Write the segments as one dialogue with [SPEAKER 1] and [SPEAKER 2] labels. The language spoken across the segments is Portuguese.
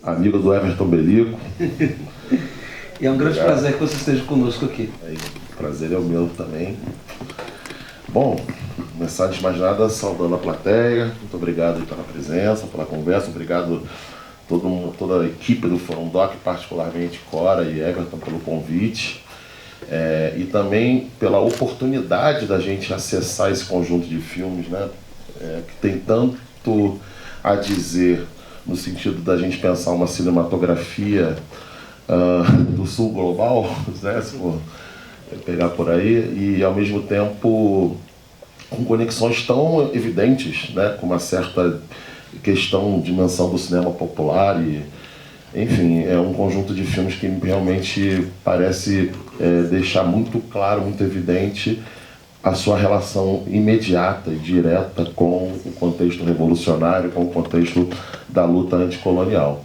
[SPEAKER 1] Amigo do Everton Belico.
[SPEAKER 2] E é um grande prazer que você esteja conosco aqui.
[SPEAKER 1] O prazer é o meu também. Bom, começar antes de mais nada, saudando a plateia. Muito obrigado pela presença, pela conversa. Obrigado toda a equipe do Fórum Doc, particularmente Cora e Everton, pelo convite. E também pela oportunidade da gente acessar esse conjunto de filmes, né? Que tem tanto a dizer no sentido da gente pensar uma cinematografia do sul global, né, se for pegar por aí, e ao mesmo tempo com conexões tão evidentes, né, com uma certa dimensão do cinema popular. E, enfim, é um conjunto de filmes que realmente parece deixar muito claro, muito evidente a sua relação imediata e direta com o contexto revolucionário, com o contexto da luta anticolonial.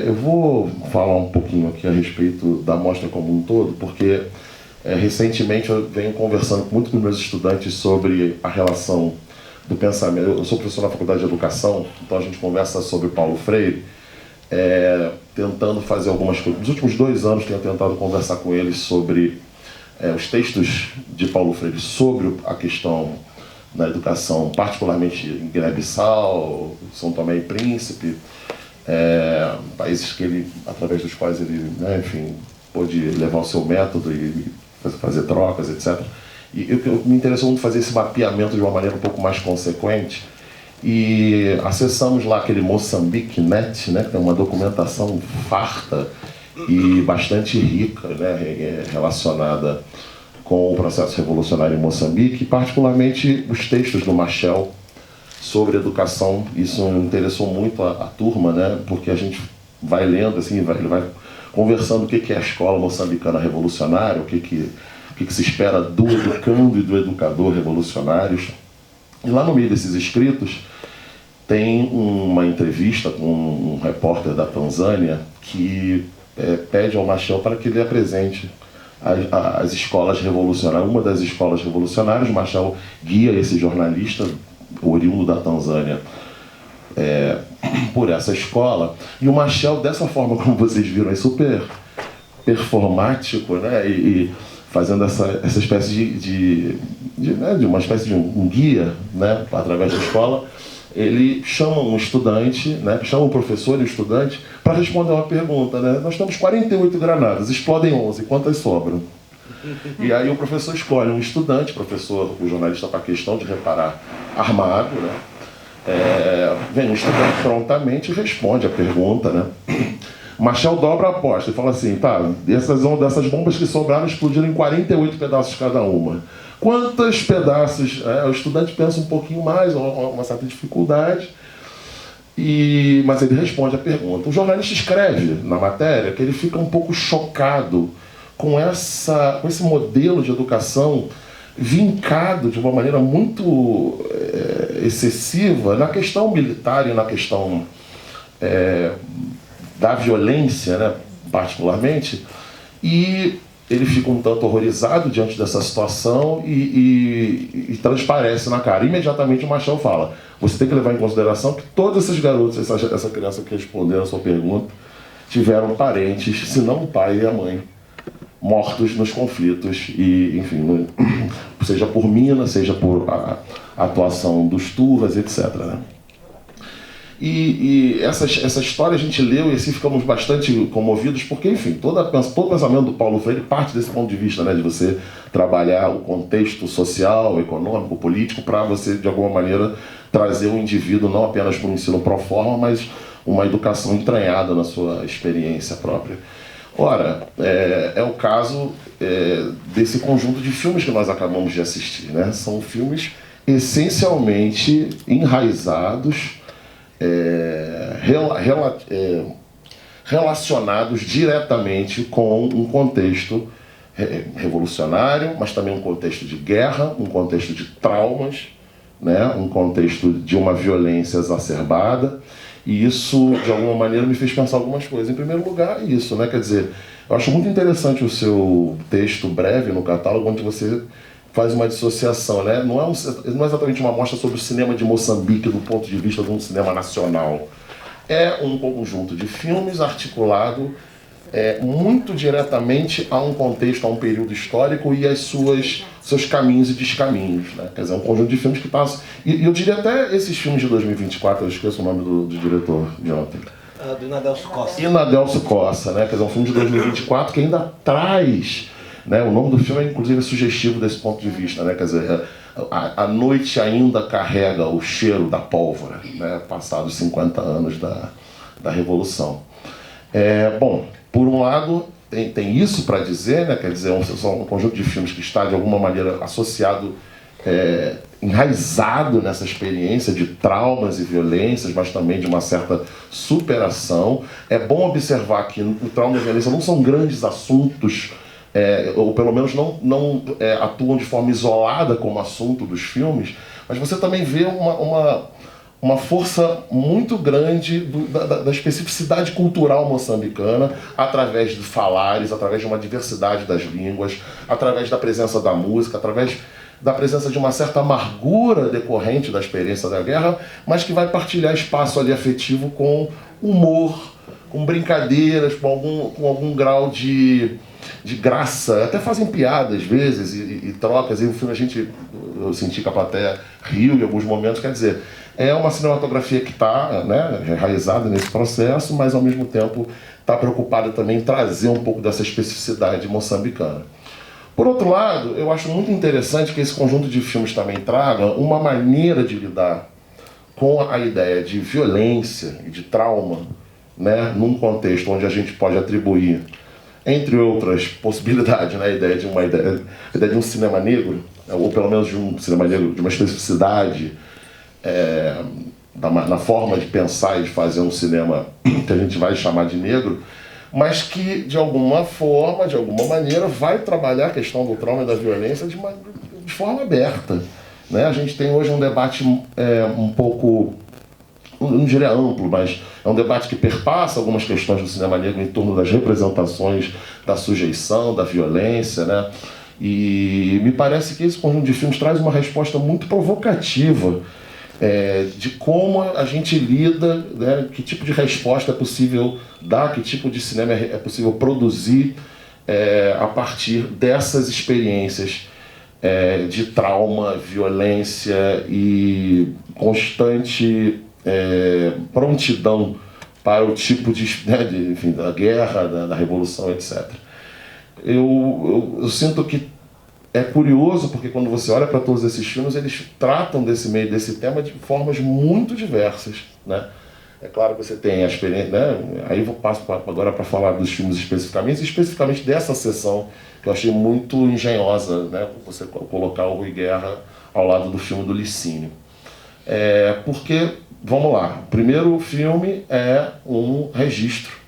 [SPEAKER 1] Eu vou falar um pouquinho aqui a respeito da mostra como um todo, porque recentemente eu venho conversando muito com meus estudantes sobre a relação do pensamento. Eu sou professor na Faculdade de Educação, então a gente conversa sobre Paulo Freire, tentando fazer algumas coisas. Nos últimos 2 anos tenho tentado conversar com eles sobre os textos de Paulo Freire sobre a questão da educação, particularmente em Guiné-Bissau, São Tomé e Príncipe, países que ele, através dos quais ele, né, enfim, pôde levar o seu método e fazer trocas, etc. E me interessou muito fazer esse mapeamento de uma maneira um pouco mais consequente. E acessamos lá aquele Moçambique Net, né, que tem uma documentação farta e bastante rica, né, relacionada com o processo revolucionário em Moçambique, particularmente os textos do Machel sobre educação. Isso interessou muito a turma, né, porque a gente vai lendo, assim, ele vai conversando o que é a escola moçambicana revolucionária, o que se espera do educando e do educador revolucionários. E lá no meio desses escritos tem uma entrevista com um repórter da Tanzânia que pede ao Machel para que ele apresente as escolas revolucionárias. Uma das escolas revolucionárias, o Machel guia esse jornalista oriundo da Tanzânia por essa escola, e o Machel, dessa forma como vocês viram, é super performático, né, e fazendo essa espécie de uma espécie de um guia, né, através da escola. Ele chama um estudante, né, chama um professor e um estudante para responder uma pergunta, né? Nós temos 48 granadas, explodem 11, quantas sobram? E aí o professor escolhe um estudante, o jornalista para a questão de reparar armado, né? Vem um estudante prontamente e responde a pergunta, né? Machel dobra a aposta e fala assim, tá, dessas bombas que sobraram explodiram em 48 pedaços cada uma. Quantos pedaços? O estudante pensa um pouquinho mais, uma certa dificuldade, mas ele responde a pergunta. O jornalista escreve na matéria que ele fica um pouco chocado com esse modelo de educação vincado de uma maneira muito excessiva na questão militar e na questão da violência, né, particularmente, e ele fica um tanto horrorizado diante dessa situação e transparece na cara. Imediatamente o Machel fala, você tem que levar em consideração que todos esses garotos, essa criança que respondeu a sua pergunta, tiveram parentes, se não o pai e a mãe, mortos nos conflitos, e, enfim, seja por mina, seja por a atuação dos turras, etc., né? E essa história a gente leu e assim ficamos bastante comovidos, porque, enfim, todo o pensamento do Paulo Freire parte desse ponto de vista, né, de você trabalhar o contexto social, econômico, político, para você, de alguma maneira, trazer o indivíduo não apenas para um ensino pro forma, mas uma educação entranhada na sua experiência própria. Ora, é o caso desse conjunto de filmes que nós acabamos de assistir, né? São filmes essencialmente enraizados, relacionados diretamente com um contexto revolucionário, mas também um contexto de guerra, um contexto de traumas, né? Um contexto de uma violência exacerbada. E isso, de alguma maneira, me fez pensar algumas coisas. Em primeiro lugar, isso, né? Quer dizer, eu acho muito interessante o seu texto breve no catálogo, onde você faz uma dissociação, né? Não é exatamente uma mostra sobre o cinema de Moçambique do ponto de vista de um cinema nacional. É um conjunto de filmes articulado muito diretamente a um contexto, a um período histórico e seus caminhos e descaminhos, né? Quer dizer, um conjunto de filmes que passam... E eu diria até esses filmes de 2024, eu esqueço o nome do diretor de ontem.
[SPEAKER 2] Do Inadelso Costa.
[SPEAKER 1] Inadelso Costa, né? Quer dizer, um filme de 2024 que ainda traz... Né? O nome do filme é, inclusive, sugestivo desse ponto de vista, né? Quer dizer, a noite ainda carrega o cheiro da pólvora, né? Passados 50 anos da Revolução. Bom, por um lado, tem isso para dizer, né? Quer dizer, são um conjunto de filmes que está, de alguma maneira, associado, enraizado nessa experiência de traumas e violências, mas também de uma certa superação. É bom observar que o trauma e a violência não são grandes assuntos, ou pelo menos não atuam de forma isolada como assunto dos filmes, mas você também vê uma força muito grande da especificidade cultural moçambicana através de falares, através de uma diversidade das línguas, através da presença da música, através da presença de uma certa amargura decorrente da experiência da guerra, mas que vai partilhar espaço ali afetivo com humor, com brincadeiras, com algum grau de graça, até fazem piada às vezes e trocas, e o filme eu senti que a plateia riu em alguns momentos, quer dizer, é uma cinematografia que está, né, enraizada nesse processo, mas ao mesmo tempo está preocupada também em trazer um pouco dessa especificidade moçambicana. Por outro lado, eu acho muito interessante que esse conjunto de filmes também traga uma maneira de lidar com a ideia de violência e de trauma, né, num contexto onde a gente pode atribuir, entre outras possibilidades, né, a ideia de um cinema negro, ou pelo menos de um cinema negro, de uma especificidade na forma de pensar e de fazer um cinema que a gente vai chamar de negro, mas que, de alguma forma, de alguma maneira, vai trabalhar a questão do trauma e da violência de forma aberta, né? A gente tem hoje um debate um pouco, não diria amplo, mas é um debate que perpassa algumas questões do cinema negro em torno das representações da sujeição, da violência, né? E me parece que esse conjunto de filmes traz uma resposta muito provocativa de como a gente lida, né, que tipo de resposta é possível dar, que tipo de cinema é possível produzir a partir dessas experiências de trauma, violência e constante prontidão para o tipo enfim, da guerra, da revolução, etc. Eu sinto que é curioso porque quando você olha para todos esses filmes, eles tratam desse tema de formas muito diversas, né? É claro que você tem a experiência, né? Aí eu passo agora para falar dos filmes especificamente dessa sessão, que eu achei muito engenhosa, né? Você colocar o Rui Guerra ao lado do filme do Licínio. Porque, vamos lá, o primeiro filme é um registro,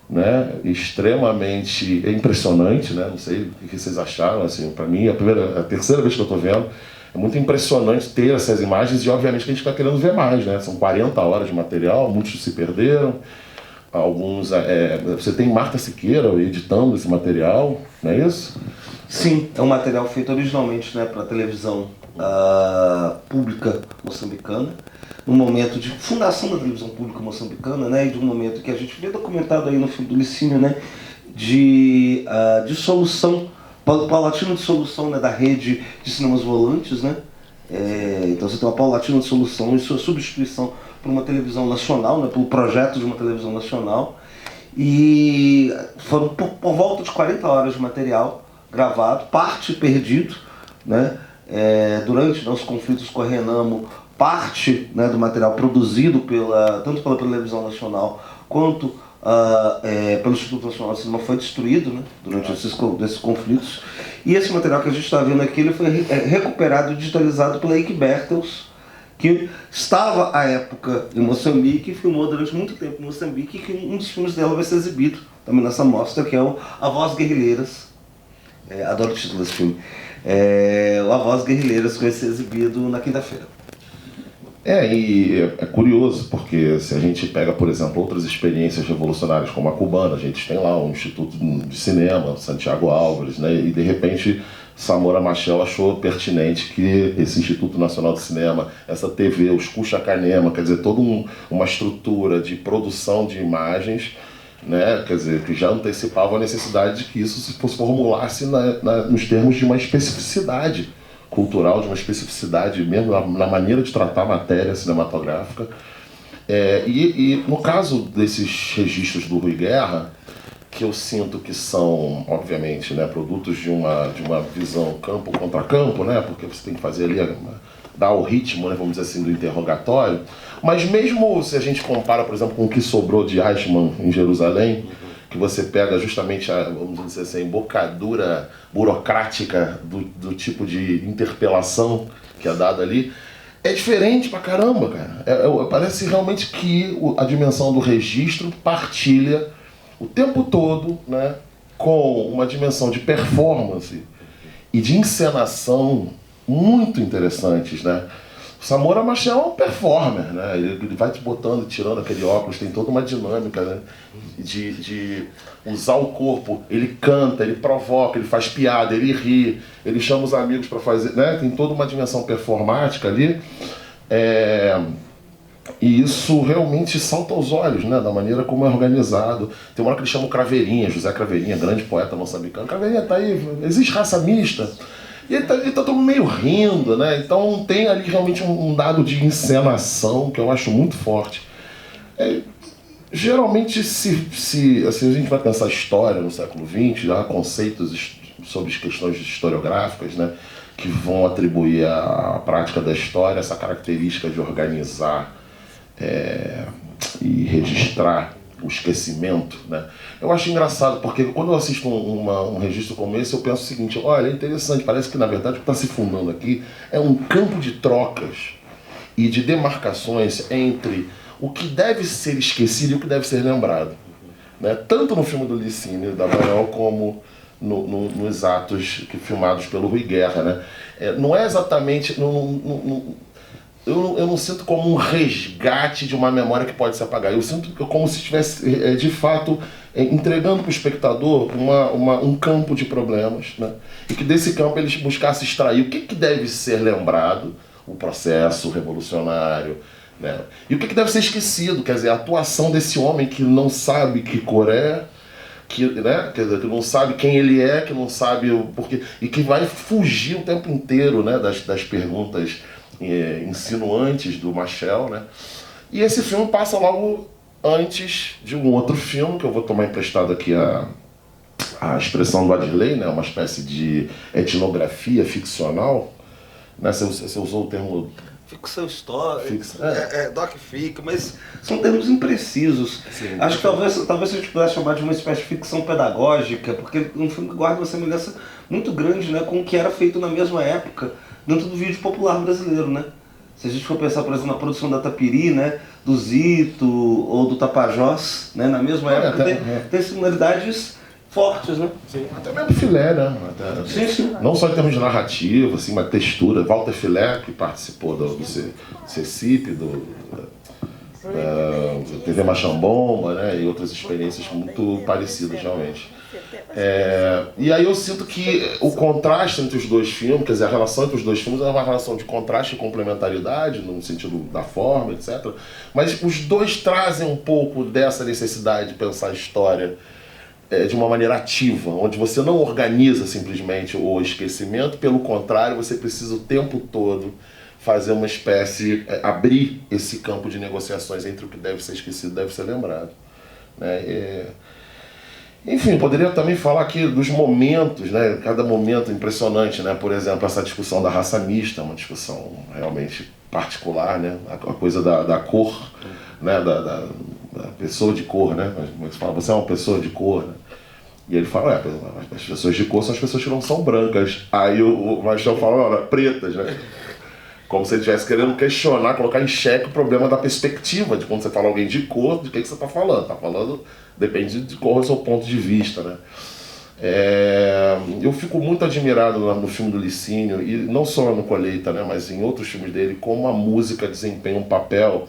[SPEAKER 1] né, extremamente impressionante, né? Não sei o que vocês acharam, assim, para mim, a terceira vez que eu estou vendo, é muito impressionante ter essas imagens e, obviamente, que a gente está querendo ver mais, né? São 40 horas de material, muitos se perderam, alguns... você tem Marta Siqueira editando esse material, não é isso?
[SPEAKER 2] Sim, é um material feito originalmente, né, para a televisão pública moçambicana, no momento de fundação da televisão pública moçambicana, né, e de um momento que a gente vê documentado aí no filme do Licínio, né, de dissolução, paulatina dissolução, né, da rede de cinemas volantes, né. Então você tem uma paulatina dissolução e sua substituição por uma televisão nacional, né, pelo projeto de uma televisão nacional, e foram por volta de 40 horas de material gravado, parte perdido, né, durante os conflitos com a Renamo, parte, né, do material produzido tanto pela televisão nacional quanto pelo Instituto Nacional de Cinema foi destruído, né, durante esses conflitos. E esse material que a gente está vendo aqui ele foi recuperado e digitalizado pela Ike Bertels, que estava à época em Moçambique e filmou durante muito tempo em Moçambique, e que um dos filmes dela vai ser exibido também nessa mostra, que é o A Voz Guerrilheiras. Adoro o título desse filme. O A Voz Guerrilheiras, que vai ser exibido na quinta-feira.
[SPEAKER 1] E é curioso, porque se a gente pega, por exemplo, outras experiências revolucionárias como a cubana, a gente tem lá um Instituto de Cinema, Santiago Álvares, né, e de repente Samora Machel achou pertinente que esse Instituto Nacional de Cinema, essa TV, os Cuxa-Canema, quer dizer, toda uma estrutura de produção de imagens, né, quer dizer, que já antecipava a necessidade de que isso se formulasse nos termos de uma especificidade cultural, de uma especificidade mesmo na maneira de tratar a matéria cinematográfica. E no caso desses registros do Rui Guerra, que eu sinto que são, obviamente, né, produtos de uma visão campo contra campo, né, porque você tem que fazer ali, dar o ritmo, né, vamos dizer assim, do interrogatório, mas mesmo se a gente compara, por exemplo, com o que sobrou de Eichmann em Jerusalém, que você pega justamente vamos dizer assim, a embocadura burocrática do tipo de interpelação que é dada ali, é diferente pra caramba, cara. Parece realmente que a dimensão do registro partilha o tempo todo, né, com uma dimensão de performance e de encenação muito interessantes, né? Samora Machel é um performer, né? Ele vai te botando, tirando aquele óculos, tem toda uma dinâmica, né, de usar o corpo. Ele canta, ele provoca, ele faz piada, ele ri, ele chama os amigos para fazer, né? Tem toda uma dimensão performática ali. E isso realmente salta aos olhos, né, da maneira como é organizado. Tem uma hora que eles chamam Craveirinha, José Craveirinha, grande poeta moçambicano. Craveirinha tá aí, existe raça mista. E ele tá todo meio rindo, né? Então tem ali realmente um dado de encenação que eu acho muito forte. Geralmente, se a gente vai pensar história no século XX, há conceitos sobre questões historiográficas, né, que vão atribuir à prática da história essa característica de organizar e registrar o esquecimento, né? Eu acho engraçado, porque quando eu assisto um registro como esse, eu penso o seguinte: olha, é interessante, parece que na verdade o que está se fundando aqui é um campo de trocas e de demarcações entre o que deve ser esquecido e o que deve ser lembrado, né? Tanto no filme do Licínio, da Manuel, como nos atos filmados pelo Rui Guerra, né? Não é exatamente... Eu não sinto como um resgate de uma memória que pode se apagar. Eu sinto como se estivesse, de fato, entregando para o espectador um campo de problemas, né? E que desse campo eles buscassem extrair o que deve ser lembrado, o processo revolucionário, né? E o que deve ser esquecido, quer dizer, a atuação desse homem que não sabe que cor é, né? Quer dizer, que não sabe quem ele é, que não sabe o porquê, e que vai fugir o tempo inteiro, né, das perguntas insinuantes do Machel, né? E esse filme passa logo antes de um outro filme, que eu vou tomar emprestado aqui a expressão do Adirley, né? Uma espécie de etnografia ficcional, né? Você usou o termo...
[SPEAKER 2] Ficção histórica, doc-fic, mas são termos imprecisos. Sim, acho que talvez a gente pudesse chamar de uma espécie de ficção pedagógica, porque é um filme que guarda uma semelhança muito grande, né, com o que era feito na mesma época dentro do vídeo popular brasileiro, né? Se a gente for pensar, por exemplo, na produção da Tapiri, né, do Zito ou do Tapajós, né, na mesma época, tem similaridades fortes, né?
[SPEAKER 1] Sim, até mesmo Filé, né?
[SPEAKER 2] Sim.
[SPEAKER 1] Não só em termos de narrativa, assim, mas textura. Walter Filé, que participou do CECIP, da TV Machambomba, né? E outras experiências muito parecidas, realmente. E aí eu sinto que o contraste entre os dois filmes, quer dizer, a relação entre os dois filmes é uma relação de contraste e complementaridade, no sentido da forma, etc. Mas os dois trazem um pouco dessa necessidade de pensar a história de uma maneira ativa, onde você não organiza simplesmente o esquecimento, pelo contrário, você precisa o tempo todo fazer uma espécie, abrir esse campo de negociações entre o que deve ser esquecido e deve ser lembrado, né? Enfim, poderia também falar aqui dos momentos, né? Cada momento impressionante, né? Por exemplo, essa discussão da raça mista, uma discussão realmente particular, né? A coisa da cor, né? Da pessoa de cor, né? Como é que se fala? Você é uma pessoa de cor, né? E ele fala, as pessoas de cor são as pessoas que não são brancas. Aí o Machão fala, olha, pretas, né? Como se ele estivesse querendo questionar, colocar em xeque o problema da perspectiva, de quando você fala alguém de cor, de que você está falando. Está falando, depende de qual é o seu ponto de vista, né? Eu fico muito admirado no filme do Licínio, e não só no Colheita, né, mas em outros filmes dele, como a música desempenha um papel.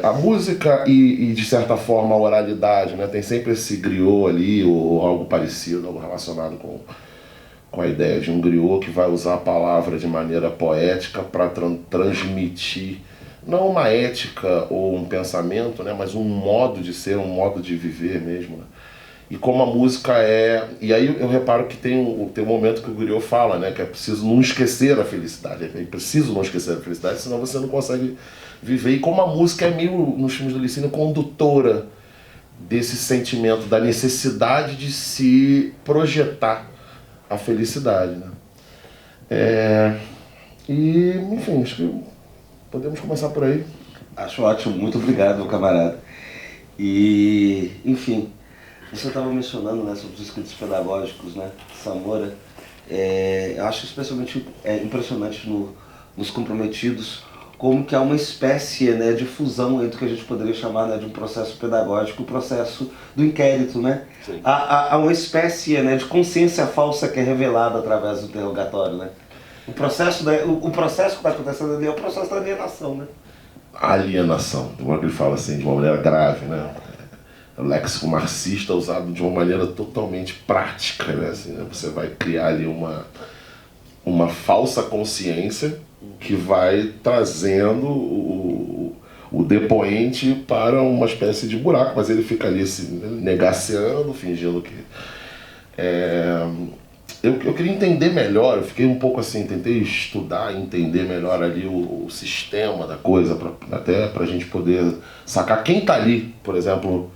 [SPEAKER 1] A música e, de certa forma, a oralidade, né? Tem sempre esse griot ali, ou algo parecido, algo relacionado com a ideia de um griot que vai usar a palavra de maneira poética para transmitir, não uma ética ou um pensamento, né? Mas um modo de ser, um modo de viver mesmo, né? E como a música é... E aí eu reparo que tem um momento que o griot fala, né? Que é preciso não esquecer a felicidade. É preciso não esquecer a felicidade, senão você não consegue viver. E como a música é meio, nos filmes do Licínio, condutora desse sentimento, da necessidade de se projetar a felicidade, né? E, enfim, acho que podemos começar por aí.
[SPEAKER 2] Acho ótimo, muito obrigado, meu camarada. E, enfim, você estava mencionando, né, sobre os escritos pedagógicos, né, Samora. Eu acho especialmente impressionante nos Comprometidos, como que há uma espécie, né, de fusão entre o que a gente poderia chamar, né, de um processo pedagógico e o processo do inquérito, né? Há uma espécie, né, de consciência falsa que é revelada através do interrogatório, né? O processo que está acontecendo ali é o processo da alienação, né?
[SPEAKER 1] A alienação, de modo que ele fala assim, de uma maneira grave, né? O léxico marxista usado de uma maneira totalmente prática, né? Assim, né? Você vai criar ali uma falsa consciência que vai trazendo o depoente para uma espécie de buraco, mas ele fica ali se negaciando, fingindo que... Eu queria entender melhor, eu fiquei um pouco assim, tentei estudar e entender melhor ali o sistema da coisa, até para a gente poder sacar quem está ali, por exemplo,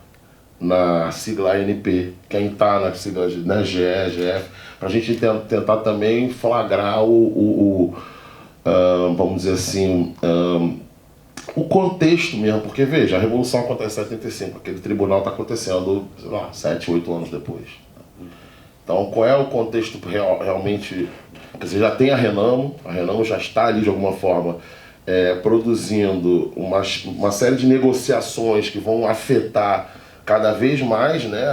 [SPEAKER 1] na sigla ANP, quem está na sigla, né, GE, GF, para a gente tentar também flagrar vamos dizer assim, o contexto mesmo, porque veja, a Revolução acontece em 75, aquele tribunal está acontecendo, sei lá, 7, 8 anos depois. Então, qual é o contexto realmente? Quer dizer, já tem a Renamo já está ali de alguma forma produzindo uma série de negociações que vão afetar cada vez mais, né,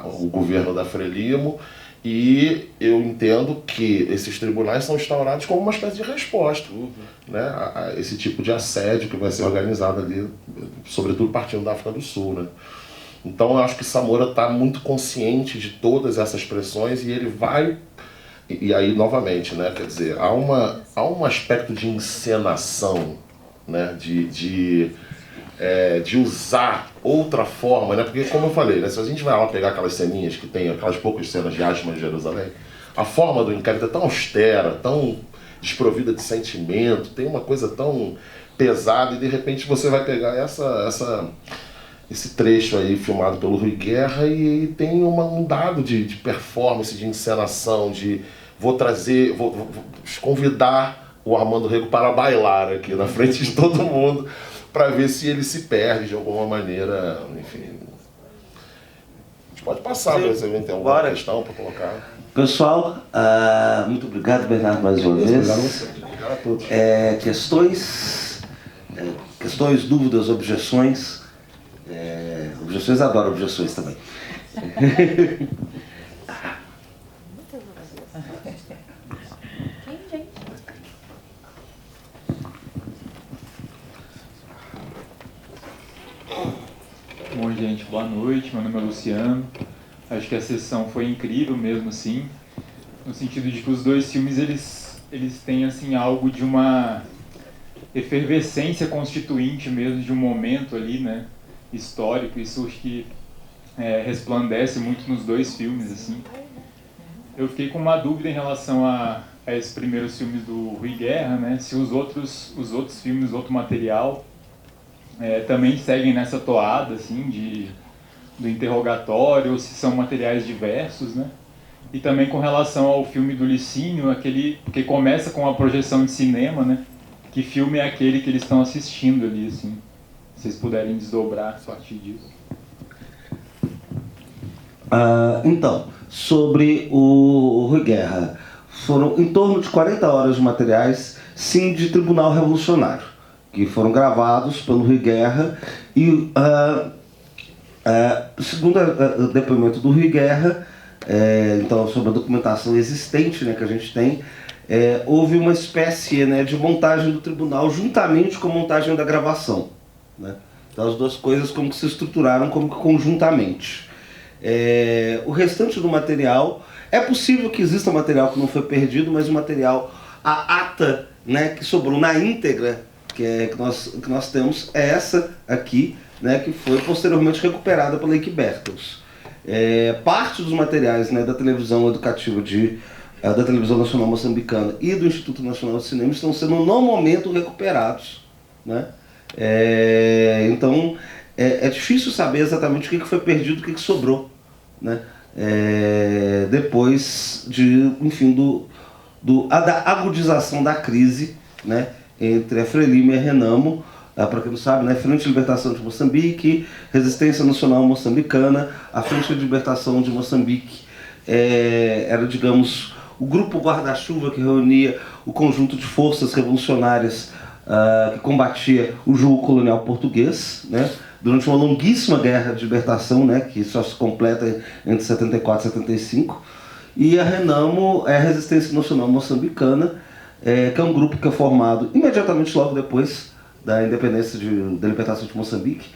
[SPEAKER 1] o governo da Frelimo, e eu entendo que esses tribunais são instaurados como uma espécie de resposta, né, a esse tipo de assédio que vai ser organizado ali, sobretudo partindo da África do Sul, né. Então eu acho que Samora está muito consciente de todas essas pressões e ele vai... E aí, novamente, né, quer dizer, há um aspecto de encenação, né, de usar outra forma, né, porque como eu falei, né, se a gente vai lá pegar aquelas ceninhas que tem, aquelas poucas cenas de Ashman de Jerusalém, a forma do inquérito é tão austera, tão desprovida de sentimento, tem uma coisa tão pesada e de repente você vai pegar esse trecho aí filmado pelo Rui Guerra e tem um dado de performance, de encenação, vou convidar o Armando Rego para bailar aqui na frente de todo mundo para ver se ele se perde de alguma maneira, enfim. A gente pode passar, mas se tem alguma questão para colocar.
[SPEAKER 2] Pessoal, muito obrigado, Bernardo, mais uma vez.
[SPEAKER 1] Obrigado a você. Obrigado a todos.
[SPEAKER 2] Questões, dúvidas, objeções. Objeções, adoro objeções também.
[SPEAKER 3] Bom, gente, boa noite. Meu nome é Luciano. Acho que a sessão foi incrível mesmo, assim, no sentido de que os dois filmes eles têm assim algo de uma efervescência constituinte mesmo de um momento ali, né, histórico. Isso acho que resplandece muito nos dois filmes, assim. Eu fiquei com uma dúvida em relação a esses primeiros filmes do Rui Guerra, né, se os outros filmes, outro material, também seguem nessa toada, assim, do interrogatório, ou se são materiais diversos, né? E também com relação ao filme do Licínio, aquele que começa com a projeção de cinema, né? que filme é aquele que eles estão assistindo ali, assim. Se vocês puderem desdobrar a partir disso.
[SPEAKER 2] Então, sobre o Rui Guerra, foram em torno de 40 horas de materiais, sim, de Tribunal Revolucionário, que foram gravados pelo Rui Guerra e, segundo o depoimento do Rui Guerra, então, sobre a documentação existente, né, que a gente tem, houve uma espécie, né, de montagem do tribunal juntamente com a montagem da gravação, né? Então as duas coisas como que se estruturaram como que conjuntamente. O restante do material, é possível que exista material que não foi perdido, mas o material, a ata, né, que sobrou na íntegra, que nós temos, é essa aqui, né, que foi posteriormente recuperada pela Eike Bertels. Parte dos materiais, né, da televisão educativa da Televisão Nacional Moçambicana e do Instituto Nacional de Cinema estão sendo no momento recuperados, né? Então é difícil saber exatamente o que foi perdido, o que sobrou, né? Depois da agudização da crise, né, entre a Frelimo e a Renamo, para quem não sabe, né, Frente de Libertação de Moçambique, Resistência Nacional Moçambicana. A Frente de Libertação de Moçambique era, digamos, o grupo guarda-chuva que reunia o conjunto de forças revolucionárias que combatia o jugo colonial português, né, durante uma longuíssima guerra de libertação, né, que só se completa entre 74 e 75. E a Renamo é a Resistência Nacional Moçambicana, que é um grupo que é formado imediatamente logo depois da independência da libertação de Moçambique,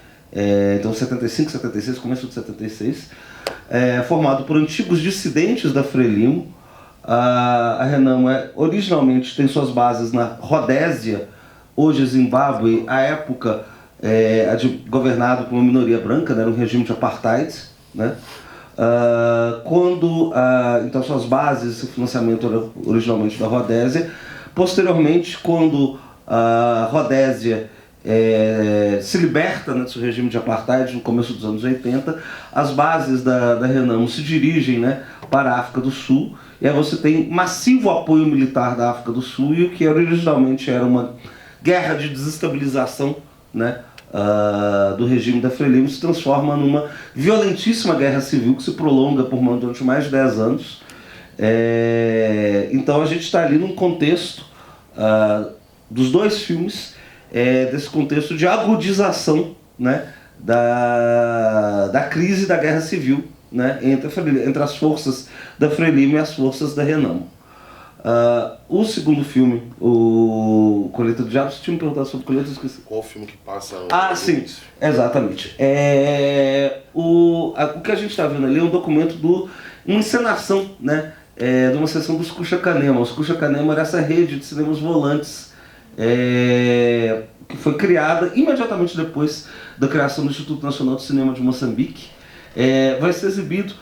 [SPEAKER 2] então 75, 76, começo de 76, formado por antigos dissidentes da Frelimo. A Renamo originalmente tem suas bases na Rodésia, hoje Zimbábue, à época governado por uma minoria branca, né, no regime de apartheid, né? Então suas bases, o financiamento era originalmente da Rodésia. Posteriormente, quando a Rodésia se liberta, né, do seu regime de apartheid no começo dos anos 80, as bases da Renamo se dirigem, né, para a África do Sul, e aí você tem massivo apoio militar da África do Sul, e o que originalmente era uma guerra de desestabilização, né, do regime da Frelimo se transforma numa violentíssima guerra civil que se prolonga durante mais de 10 anos. Então a gente está ali num contexto dos dois filmes, desse contexto de agudização, né, da crise da guerra civil, né, entre as forças da Frelimo e as forças da Renamo. O segundo filme, o Colheita do Diabo, você tinha me perguntado sobre Colheita, eu esqueci.
[SPEAKER 1] Qual filme que passa?
[SPEAKER 2] Sim, exatamente. O que a gente está vendo ali é um documento uma encenação, né, de uma sessão dos Kucha Kanema. Os Kucha Kanema era essa rede de cinemas volantes que foi criada imediatamente depois da criação do Instituto Nacional de Cinema de Moçambique. Vai ser exibido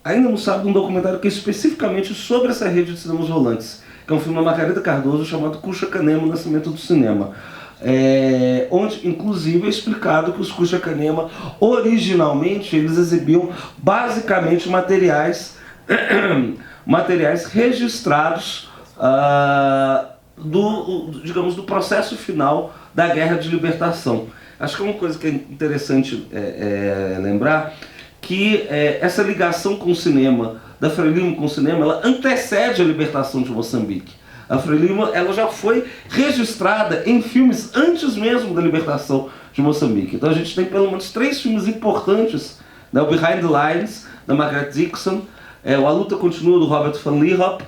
[SPEAKER 2] ainda no sábado um documentário que é especificamente sobre essa rede de cinemas volantes, que é um filme da Margarida Cardoso chamado Kucha Kanema, o Nascimento do Cinema, onde inclusive é explicado que os Kucha Kanema originalmente eles exibiam basicamente materiais registrados do processo final da Guerra de Libertação. Acho que é uma coisa que é interessante lembrar, que essa ligação com o cinema, da Frelimo com o cinema, ela antecede a libertação de Moçambique. A Frelimo ela já foi registrada em filmes antes mesmo da libertação de Moçambique. Então a gente tem pelo menos 3 filmes importantes, né? O Behind the Lines, da Margaret Dixon, A Luta Continua, do Robert Van Lierop,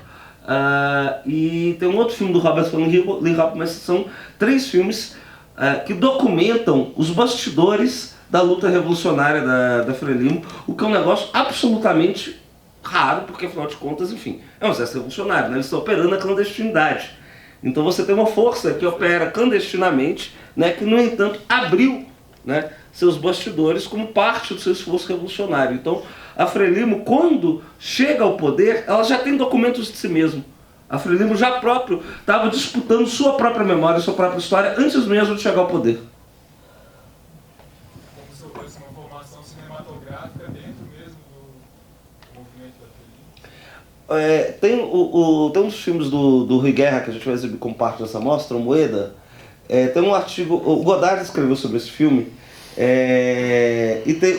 [SPEAKER 2] e tem um outro filme do Robert Van Lierop, mas são 3 filmes que documentam os bastidores da luta revolucionária da Frelimo, o que é um negócio absolutamente raro, porque afinal de contas, enfim, é um exército revolucionário, né? Eles estão operando na clandestinidade. Então você tem uma força que opera clandestinamente, né, que no entanto abriu, né, seus bastidores como parte do seu esforço revolucionário. Então a Frelimo, quando chega ao poder, ela já tem documentos de si mesma. A Frelimo já próprio estava disputando sua própria memória, sua própria história, antes mesmo de chegar ao poder. Tem uns filmes do Rui Guerra que a gente vai exibir como parte dessa mostra, o Moeda, tem um artigo, o Godard escreveu sobre esse filme, e tem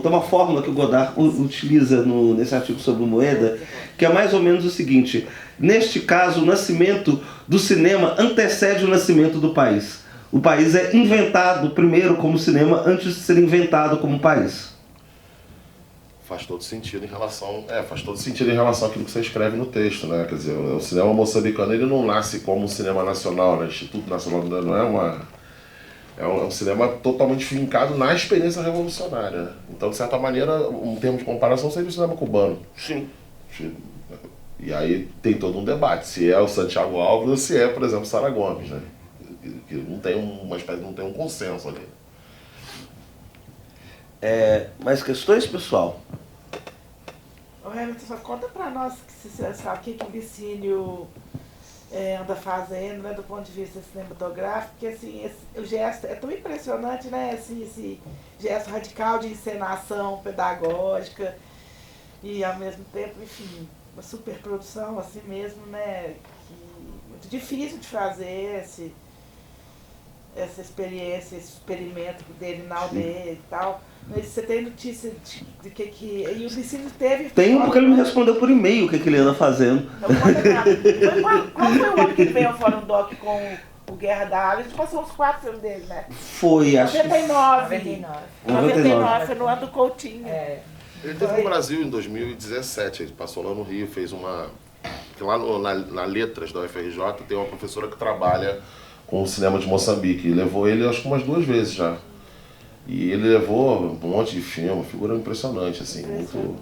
[SPEAKER 2] uma fórmula que o Godard utiliza nesse artigo sobre o Moeda, que é mais ou menos o seguinte: neste caso, o nascimento do cinema antecede o nascimento do país. O país é inventado primeiro como cinema antes de ser inventado como país.
[SPEAKER 1] Faz todo sentido em relação àquilo que você escreve no texto, né? Quer dizer, o cinema moçambicano ele não nasce como um cinema nacional, né? Instituto Nacional não é um cinema totalmente fincado na experiência revolucionária, né? Então, de certa maneira, um termo de comparação seria o cinema cubano.
[SPEAKER 2] Sim.
[SPEAKER 1] E aí tem todo um debate, se é o Santiago Alves ou se é, por exemplo, Sara Gomes, né? Que não tem não tem um consenso ali.
[SPEAKER 2] Mais questões, pessoal?
[SPEAKER 4] Ô, Hamilton, só conta pra nós que você sabe o que o Licínio anda fazendo, né, do ponto de vista cinematográfico, porque assim, o gesto é tão impressionante, né, esse gesto radical de encenação pedagógica e ao mesmo tempo, enfim, uma superprodução assim mesmo, né, muito difícil de fazer essa experiência, esse experimento dele na aldeia e tal. Mas você tem notícia de que... E o Licínio teve...
[SPEAKER 2] Tenho, porque ele me respondeu por e-mail o que ele anda fazendo.
[SPEAKER 4] Não conta nada. Qual foi o ano que ele veio ao Fórum Doc com o Guerra da Água? A gente passou uns 4 filmes dele, né?
[SPEAKER 2] Foi, acho que...
[SPEAKER 4] 99, foi no ano do Coutinho.
[SPEAKER 1] Ele teve no Brasil em 2017, ele passou lá no Rio, fez uma... Lá na Letras da UFRJ tem uma professora que trabalha com o cinema de Moçambique, e levou ele acho que umas 2 vezes já. E ele levou um monte de filme, figura impressionante, assim, muito...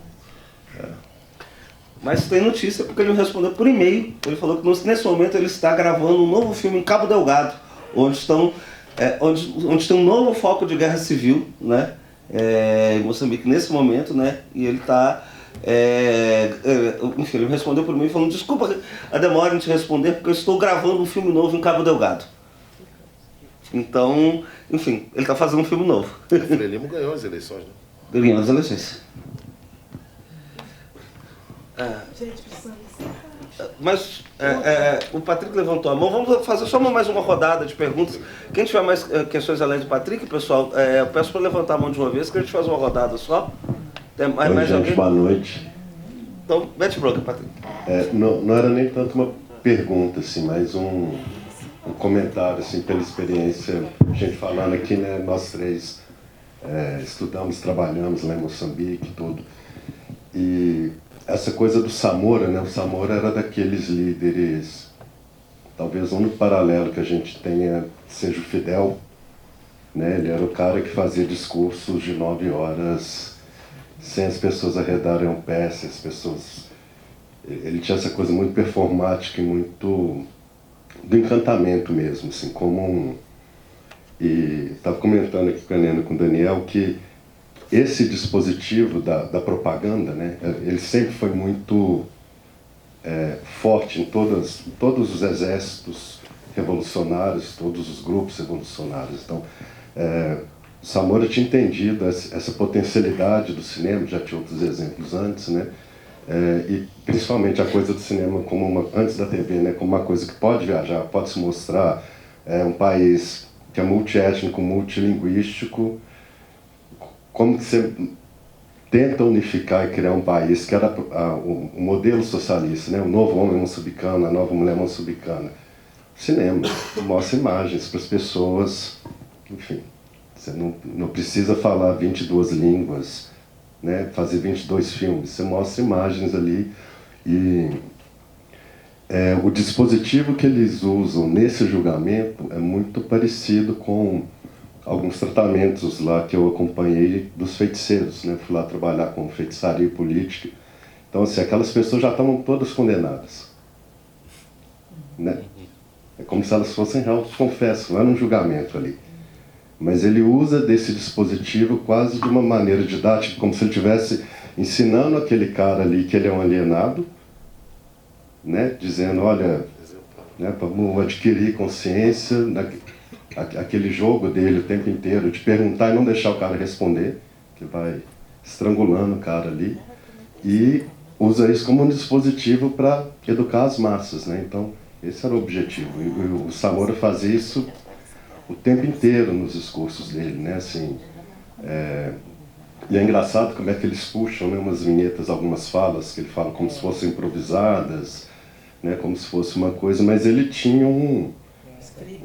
[SPEAKER 2] Mas tem notícia porque ele me respondeu por e-mail. Ele falou que nesse momento ele está gravando um novo filme em Cabo Delgado, onde tem um novo foco de guerra civil, né? Em Moçambique nesse momento, né? E ele está... enfim, ele me respondeu por e-mail falando: desculpa a demora em te responder porque eu estou gravando um filme novo em Cabo Delgado. Então, enfim, ele está fazendo um filme novo.
[SPEAKER 1] O Frelimo ganhou as eleições, né?
[SPEAKER 2] Ganhou as eleições.
[SPEAKER 4] Gente, precisamos encerrar.
[SPEAKER 2] Mas o Patrick levantou a mão. Vamos fazer só mais uma rodada de perguntas. Quem tiver mais questões além do Patrick, pessoal, eu peço para levantar a mão de uma vez, que a gente faz uma rodada só. Tem mais
[SPEAKER 5] gente,
[SPEAKER 2] alguém?
[SPEAKER 5] boa noite.
[SPEAKER 2] Então, mete bronca, Patrick.
[SPEAKER 5] Não era nem tanto uma pergunta, assim, mas um comentário, assim, pela experiência, a gente falando aqui, né, nós 3 estudamos, trabalhamos lá em Moçambique e tudo. E essa coisa do Samora, né, o Samora era daqueles líderes, talvez o único paralelo que a gente tenha seja o Fidel, né, ele era o cara que fazia discursos de 9 horas sem as pessoas arredarem o pé, sem as pessoas... Ele tinha essa coisa muito performática e muito do encantamento mesmo, assim, como E estava comentando aqui com a Nena, com o Daniel, que esse dispositivo da propaganda, né, ele sempre foi muito forte em todos os exércitos revolucionários, todos os grupos revolucionários. Então, o Samora tinha entendido essa potencialidade do cinema, já tinha outros exemplos antes, né? E principalmente a coisa do cinema como antes da TV, né, como uma coisa que pode viajar, pode se mostrar, um país que é multiétnico, multilinguístico, como que você tenta unificar e criar um país que era o modelo socialista, né, o novo homem moçambicano, a nova mulher moçambicana. Cinema, mostra imagens para as pessoas, enfim, você não precisa falar 22 línguas, né, fazer 22 filmes, você mostra imagens ali e o dispositivo que eles usam nesse julgamento é muito parecido com alguns tratamentos lá que eu acompanhei dos feiticeiros, né, fui lá trabalhar com feitiçaria e política, então assim, aquelas pessoas já estavam todas condenadas, né, é como se elas fossem realmente confessas, não era um julgamento ali. Mas ele usa desse dispositivo quase de uma maneira didática, como se ele estivesse ensinando aquele cara ali que ele é um alienado, né, dizendo, olha, né, vamos adquirir consciência, aquele jogo dele o tempo inteiro, de perguntar e não deixar o cara responder, que vai estrangulando o cara ali, e usa isso como um dispositivo para educar as massas, né, então esse era o objetivo, e o Samora fazia isso o tempo inteiro nos discursos dele, né? Assim, e é engraçado como é que eles puxam, né, umas vinhetas, algumas falas que ele fala como se fossem improvisadas, né, como se fosse uma coisa, mas ele tinha um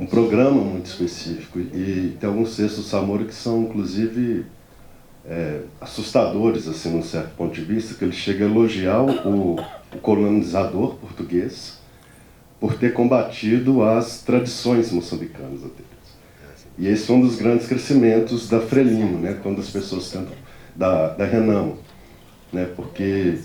[SPEAKER 5] programa muito específico. E tem alguns textos do Samora que são, inclusive, assustadores, assim, num certo ponto de vista, que ele chega a elogiar o colonizador português por ter combatido as tradições moçambicanas deles. E esse foi um dos grandes crescimentos da Frelimo, né, quando as pessoas tentam, da Renamo, né, porque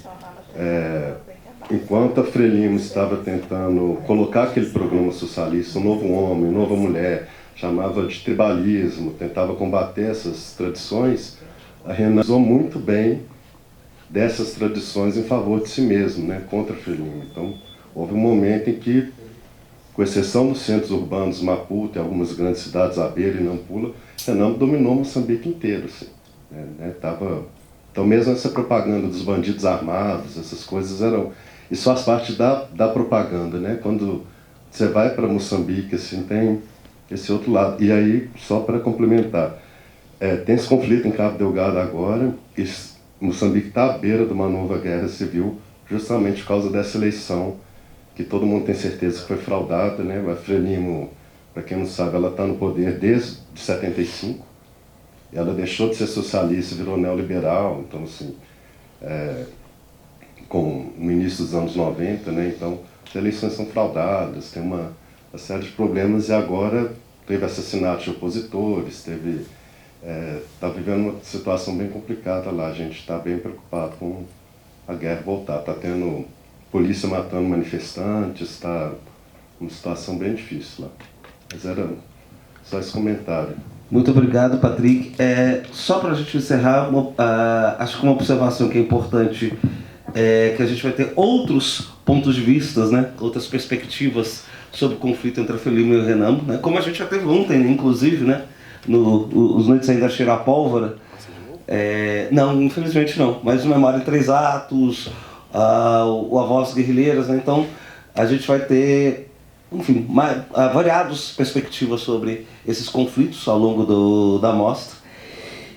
[SPEAKER 5] enquanto a Frelimo estava tentando colocar aquele programa socialista, um novo homem, uma nova mulher, chamava de tribalismo, tentava combater essas tradições, a Renamo usou muito bem dessas tradições em favor de si mesmo, né, contra a Frelimo. Então, houve um momento em que, com exceção dos centros urbanos Maputo e algumas grandes cidades, Abelha e Nampula, Renamo dominou Moçambique inteiro. Assim, né? Então, mesmo essa propaganda dos bandidos armados, essas coisas eram... Isso faz parte da propaganda, né? Quando você vai para Moçambique, assim, tem esse outro lado. E aí, só para complementar, tem esse conflito em Cabo Delgado agora, e Moçambique está à beira de uma nova guerra civil, justamente por causa dessa eleição, que todo mundo tem certeza que foi fraudada, né? A Frelimo, para quem não sabe, ela está no poder desde 75. Ela deixou de ser socialista, virou neoliberal, então, assim, no início dos anos 90, né? Então, as eleições são fraudadas, tem uma série de problemas, e agora teve assassinato de opositores, está vivendo uma situação bem complicada lá. A gente está bem preocupado com a guerra voltar. Está tendo polícia matando manifestantes, está uma situação bem difícil lá. Mas era só esse comentário.
[SPEAKER 2] Muito obrigado, Patrick. Só para a gente encerrar, acho que uma observação que é importante é que a gente vai ter outros pontos de vista, né? Outras perspectivas sobre o conflito entre a Frelimo e o Renamo, né? Como a gente já teve ontem, inclusive, né? Os Noites Ainda Cheiram a Pólvora. Não, infelizmente não, mas o Memória em 3 Atos, o A Voz Guerrilheiras, né? Então a gente vai ter, enfim, variadas perspectivas sobre esses conflitos ao longo da mostra.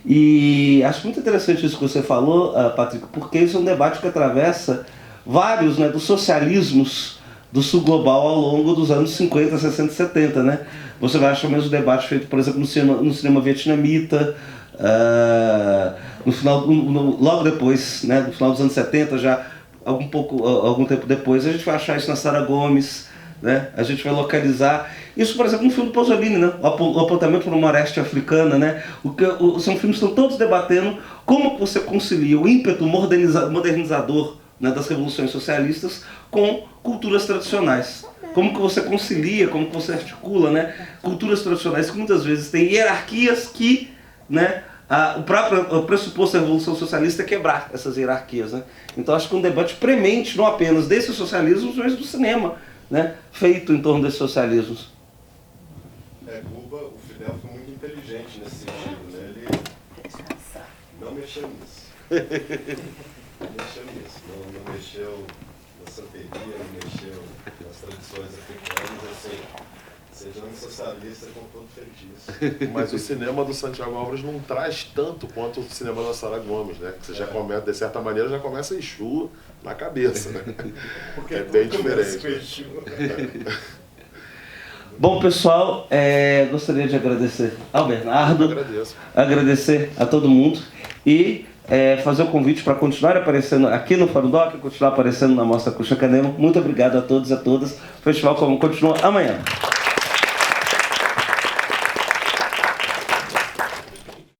[SPEAKER 2] E acho muito interessante isso que você falou, Patrick, porque isso é um debate que atravessa vários, né, dos socialismos do sul global ao longo dos anos 50, 60 e 70, né? Você vai achar o mesmo debate feito, por exemplo, no cinema vietnamita, logo depois, né, no final dos anos 70, já algum tempo depois, a gente vai achar isso na Sara Gomes, né? A gente vai localizar isso, por exemplo, no filme do Pasolini, né? O Apontamento para uma Oeste Africana, né? São filmes que estão todos debatendo como você concilia o ímpeto modernizador, né, das revoluções socialistas com culturas tradicionais. Como que você concilia, como que você articula, né, culturas tradicionais que muitas vezes têm hierarquias que, né, o pressuposto da Revolução Socialista é quebrar essas hierarquias, né? Então acho que um debate premente, não apenas desses socialismos, mas do cinema, né, feito em torno desses socialismos.
[SPEAKER 5] Cuba, o Fidel foi muito inteligente nesse sentido, né? Ele não mexeu nisso. Não mexeu na santeria, não mexeu nas tradições africanas, assim, sejamos socialistas com todo feitiço.
[SPEAKER 1] Mas o cinema do Santiago Álvares não traz tanto quanto o cinema da Sara Gomes, né? Que você já começa, de certa maneira, já começa Exu na cabeça, né? Porque é bem diferente.
[SPEAKER 2] Bom, pessoal, gostaria de agradecer ao Bernardo, agradecer a todo mundo e fazer o convite para continuar aparecendo aqui no Fórum Doc, continuar aparecendo na Mostra Xuxa Canema. Muito obrigado a todos e a todas. O festival continua amanhã.